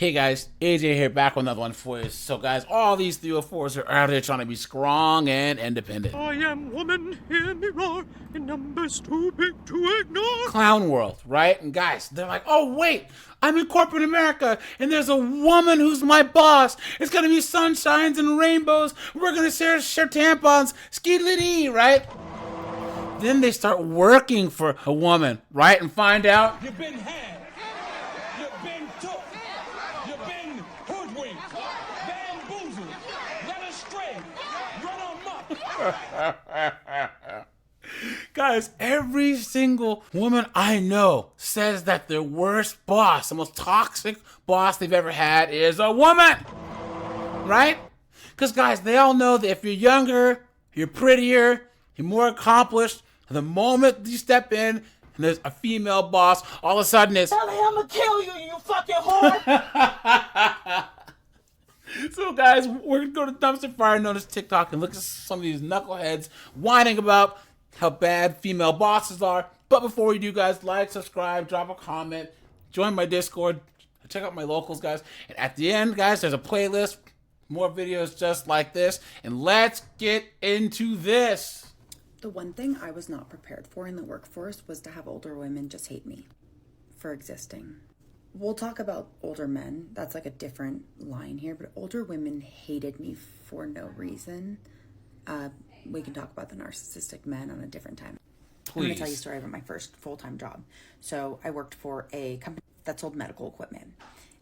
Hey guys, AJ here, back with another one for you. So guys, all these 304s are out there trying to be strong and independent. I am woman, hear me roar, in numbers too big to ignore. Clown world, right? And guys, they're like, oh wait, I'm in corporate America, and there's a woman who's my boss. It's gonna be sunshines and rainbows. We're gonna share tampons, skidly, right? Then they start working for a woman, right? And find out You've been had. You've been took. You've been hoodwinked. Bamboozled. Led astray. Run amok. guys, every single woman I know says that their worst boss, the most toxic boss they've ever had, is a woman, right? Because guys, they all know that if you're younger, you're prettier, you're more accomplished, the moment you step in and there's a female boss, all of a sudden it's, Ellie, I'm gonna kill you, you fucking whore. So guys, we're gonna go to dumpster fire known as TikTok and look at some of these knuckleheads whining about how bad female bosses are. But before we do, guys, like, subscribe, drop a comment, join my Discord, check out my locals, guys. And at the end, guys, there's a playlist, more videos just like this. And let's get into this. The one thing I was not prepared for in the workforce was to have older women just hate me for existing. We'll talk about older men. That's like a different line here, but older women hated me for no reason. We can talk about the narcissistic men on a different time. Please. I'm going to tell you a story about my first full-time job. So I worked for a company that sold medical equipment,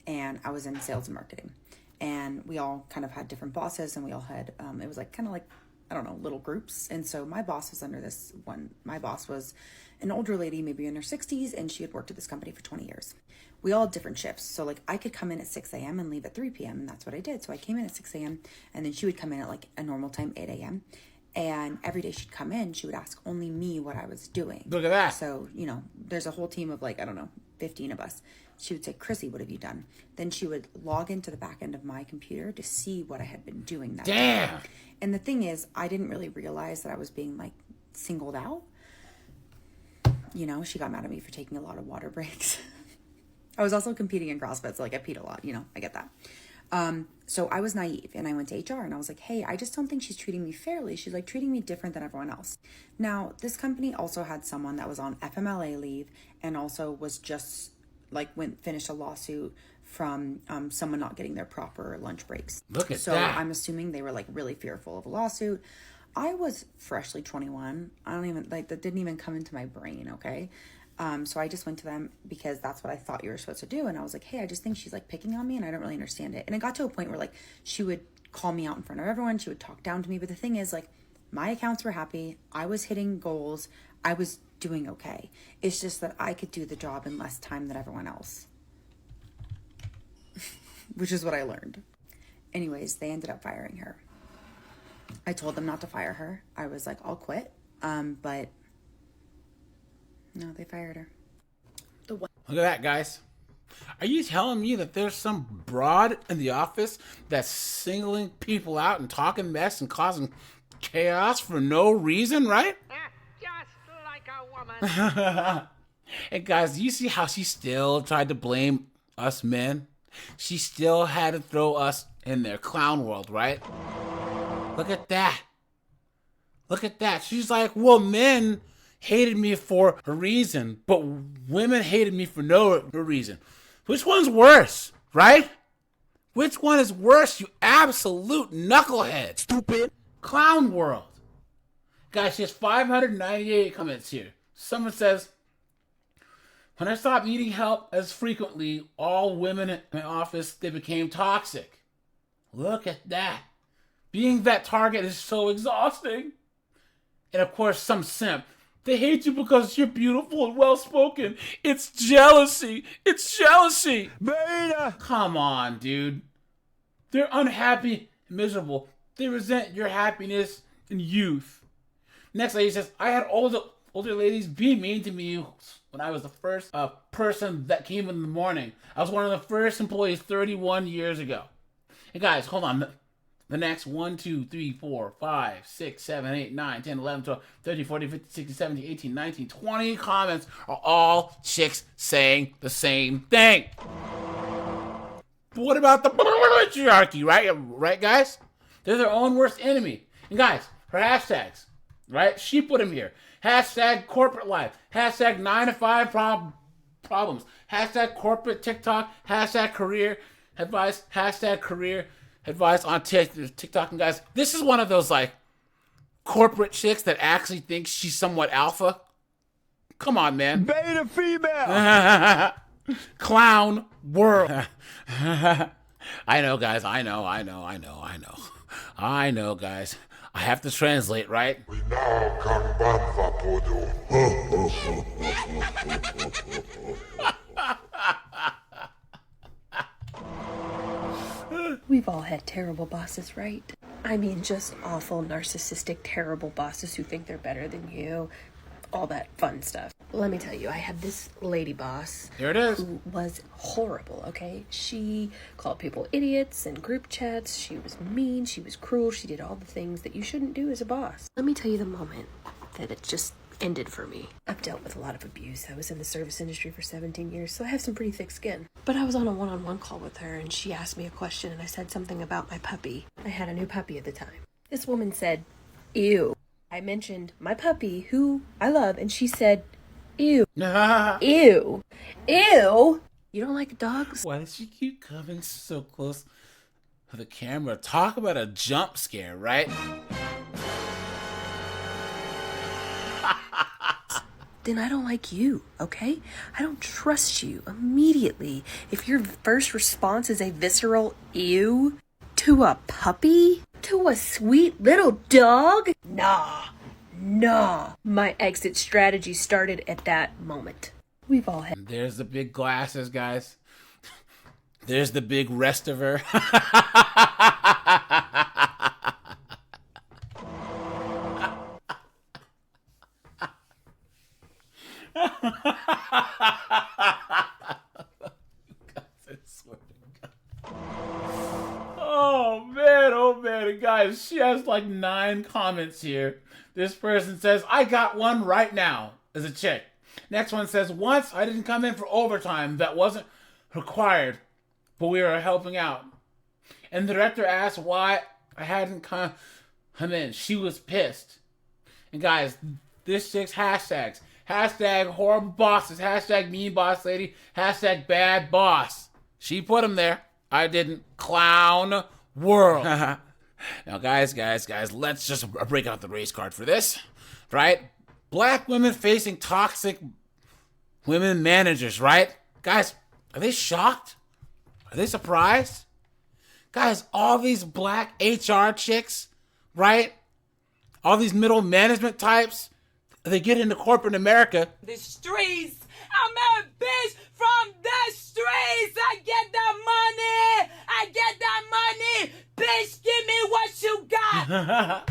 and I was in sales and marketing. And we all kind of had different bosses, and we all had, it was like kind of like, I don't know, little groups. And so my boss was under this one. My boss was an older lady, maybe in her 60s, and she had worked at this company for 20 years. We all had different shifts. So like I could come in at 6 a.m. and leave at 3 p.m. And that's what I did. So I came in at 6 a.m. and then she would come in at like a normal time, 8 a.m. And every day she'd come in, she would ask only me what I was doing. Look at that. So, you know, there's a whole team of like, I don't know, 15 of us. She would say, Chrissy, what have you done? Then she would log into the back end of my computer to see what I had been doing that day. And the thing is, I didn't really realize that I was being like singled out. You know, she got mad at me for taking a lot of water breaks. I was also competing in CrossFit, so like I peed a lot, you know, I get that. So I was naive and I went to HR and I was like, hey, I just don't think she's treating me fairly. She's like treating me different than everyone else. Now, this company also had someone that was on FMLA leave and also was just like finished a lawsuit from someone not getting their proper lunch breaks. Look at so that. I'm assuming they were like really fearful of a lawsuit. I was freshly 21. I don't even like that didn't even come into my brain. Okay. So I just went to them because that's what I thought you were supposed to do. And I was like, hey, I just think she's like picking on me and I don't really understand it. And it got to a point where like she would call me out in front of everyone. She would talk down to me. But the thing is like my accounts were happy. I was hitting goals. I was doing okay. It's just that I could do the job in less time than everyone else, which is what I learned. Anyways, they ended up firing her. I told them not to fire her. I was like, I'll quit. But no, they fired her. Look at that, guys. Are you telling me that there's some broad in the office that's singling people out and talking mess and causing chaos for no reason, right? Just like a woman. And guys, you see how she still tried to blame us men? She still had to throw us in their clown world, right? Look at that. Look at that. She's like, well, men hated me for a reason, but women hated me for no reason. Which one's worse, right? Which one is worse, you absolute knucklehead? Stupid. Clown world. Guys, she has 598 comments here. Someone says, when I stopped needing help as frequently, all women in my office, they became toxic. Look at that. Being that target is so exhausting. And of course, some simp. They hate you because you're beautiful and well-spoken. It's jealousy. It's jealousy. Beta. Come on, dude. They're unhappy and miserable. They resent your happiness and youth. Next lady says, I had older ladies be mean to me when I was the first person that came in the morning. I was one of the first employees 31 years ago. And guys, hold on. The next 1, 2, 3, 4, 5, 6, 7, 8, 9, 10, 11, 12, 13, 14, 15, 16, 17, 18, 19, 20 comments are all chicks saying the same thing. But what about the patriarchy, right? Right, guys? They're their own worst enemy. And guys, her hashtags, right? She put them here. Hashtag corporate life. Hashtag 9 to 5 problems. Hashtag corporate TikTok. Hashtag career advice. Hashtag career advice on TikTok. And guys, this is one of those like corporate chicks that actually thinks she's somewhat alpha. Come on, man. Beta female. Clown world. I know, guys. I know, guys. I have to translate, right? We now can Podo. We've all had terrible bosses, right? I mean, just awful, narcissistic, terrible bosses who think they're better than you. All that fun stuff. Let me tell you, I had this lady boss. There it is. Who was horrible, okay? She called people idiots in group chats. She was mean. She was cruel. She did all the things that you shouldn't do as a boss. Let me tell you the moment that it just ended for me. I've dealt with a lot of abuse. I was in the service industry for 17 years, so I have some pretty thick skin. But I was on a one-on-one call with her, and she asked me a question, and I said something about my puppy. I had a new puppy at the time. This woman said, ew. I mentioned my puppy, who I love, and she said, ew. Ew. Ew. You don't like dogs? Why does she keep coming so close to the camera? Talk about a jump scare, right? Then I don't like you, okay? I don't trust you immediately. If your first response is a visceral ew to a puppy, to a sweet little dog, nah. My exit strategy started at that moment. We've all had. There's the big glasses, guys. There's the big rest of her. Oh man, guys, she has like 9 comments here. This person says, I got one right now, as a chick. Next one says, once I didn't come in for overtime that wasn't required, but we were helping out. And the director asked why I hadn't come in. She was pissed. And guys, this chick's hashtags. Hashtag horrible bosses. Hashtag mean boss lady. Hashtag bad boss. She put them there. I didn't. Clown world. Now, guys, let's just break out the race card for this, right? Black women facing toxic women managers, right? Guys, are they shocked? Are they surprised? Guys, all these black HR chicks, right? All these middle management types, they get into corporate America. The streets. I'm a bitch from the streets. I get the money. Bitch, give me what you got.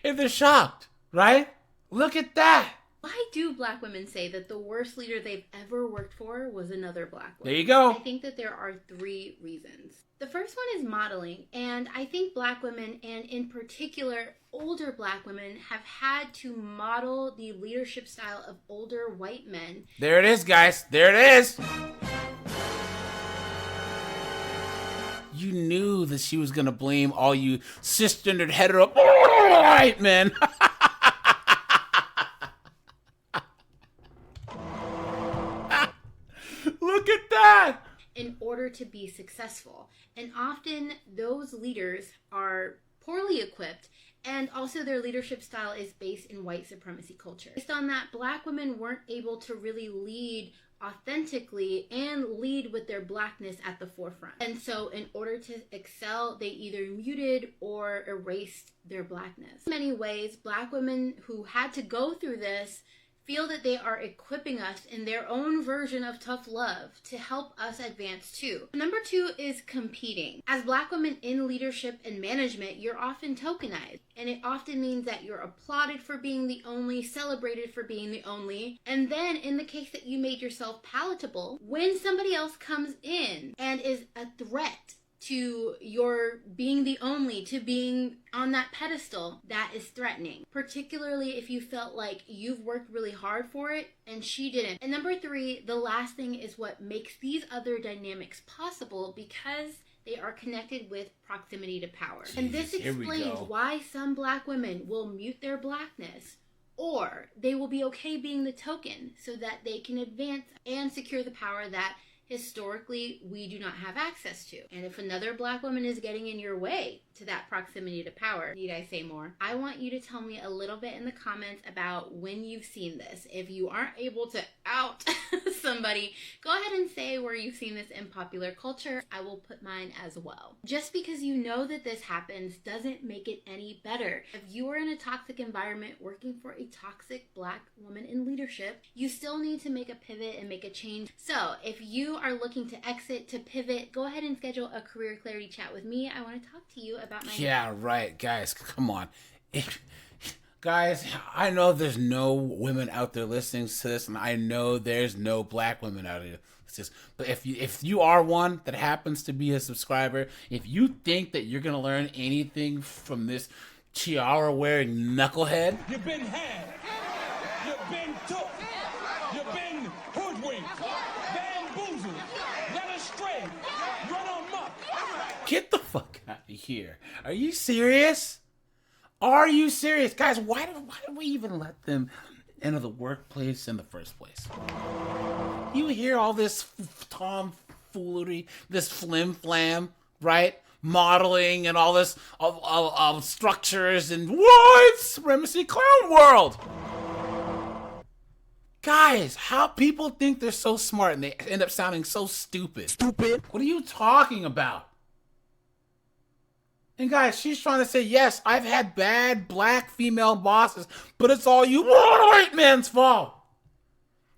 If they're shocked, right? Look at that. Why do black women say that the worst leader they've ever worked for was another black woman? There you go. I think that there are 3 reasons. The first one is modeling, and I think black women, and in particular older black women, have had to model the leadership style of older white men. There it is, guys. There it is. You knew that she was going to blame all you cisgendered hetero white men. Look at that. In order to be successful. And often those leaders are poorly equipped, and also their leadership style is based in white supremacy culture. Based on that, black women weren't able to really lead authentically and lead with their blackness at the forefront. And so in order to excel, they either muted or erased their blackness. In many ways, black women who had to go through this feel that they are equipping us in their own version of tough love to help us advance too. Number 2 is competing. As black women in leadership and management, you're often tokenized, and it often means that you're applauded for being the only, celebrated for being the only, and then in the case that you made yourself palatable, when somebody else comes in and is a threat to your being the only, to being on that pedestal, that is threatening. Particularly if you felt like you've worked really hard for it and she didn't. And number 3, the last thing is what makes these other dynamics possible, because they are connected with proximity to power. And this explains why some black women will mute their blackness, or they will be okay being the token so that they can advance and secure the power that historically we do not have access to. And if another black woman is getting in your way to that proximity to power, need I say more? I want you to tell me a little bit in the comments about when you've seen this. If you aren't able to out somebody, go ahead and say where you've seen this in popular culture. I will put mine as well. Just because you know that this happens doesn't make it any better. If you are in a toxic environment working for a toxic black woman in leadership, you still need to make a pivot and make a change. So if you are looking to exit, to pivot, go ahead and schedule a career clarity chat with me. I want to talk to you about my... Yeah, right, guys, come on. Guys, I know there's no women out there listening to this, and I know there's no black women out there listening to this. But if you are one that happens to be a subscriber, if you think that you're going to learn anything from this tiara-wearing knucklehead... You've been had. You've been took. You've been hoodwinked. Bamboozled. Led astray. Run amok. Get the fuck out of here. Are you serious? Are you serious? Guys, why did we even let them into the workplace in the first place? You hear all this tomfoolery, this flim-flam, right? Modeling and all this structures and white supremacy clown world. Guys, how people think they're so smart and they end up sounding so stupid. Stupid? What are you talking about? And guys, she's trying to say, yes, I've had bad black female bosses, but it's all you white men's fault.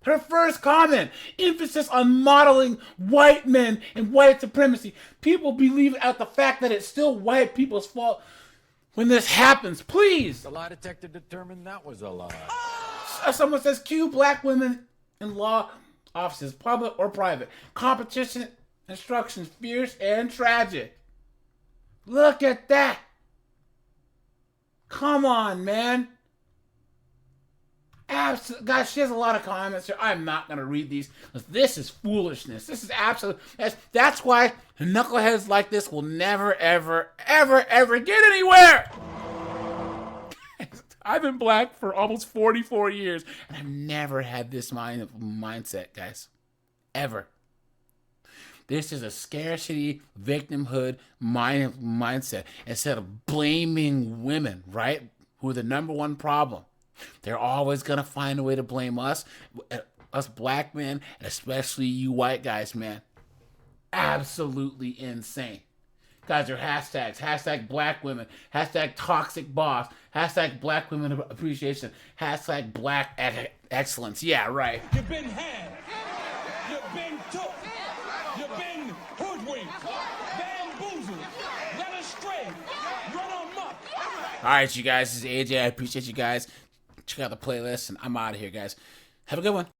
Her first comment, emphasis on modeling white men and white supremacy. People believe out the fact that it's still white people's fault when this happens. Please. The lie detector determined that was a lie. Someone says, cue black women in law offices, public or private. Competition instructions, fierce and tragic. Look at that. Come on, man. Guys, she has a lot of comments here. I'm not going to read these. This is foolishness. This is absolute. That's why knuckleheads like this will never, ever, ever, ever get anywhere. I've been black for almost 44 years, and I've never had this mindset, guys. Ever. This is a scarcity, victimhood mindset. Instead of blaming women, right, who are the number one problem, they're always going to find a way to blame us black men, and especially you white guys, man. Absolutely insane. Guys, there are hashtags. Hashtag black women. Hashtag toxic boss. Hashtag black women appreciation. Hashtag black excellence. Yeah, right. You've been had. You've been took. You've been hoodwinked, bamboozled, led astray, run amok. All right, you guys, this is AJ. I appreciate you guys. Check out the playlist, and I'm out of here, guys. Have a good one.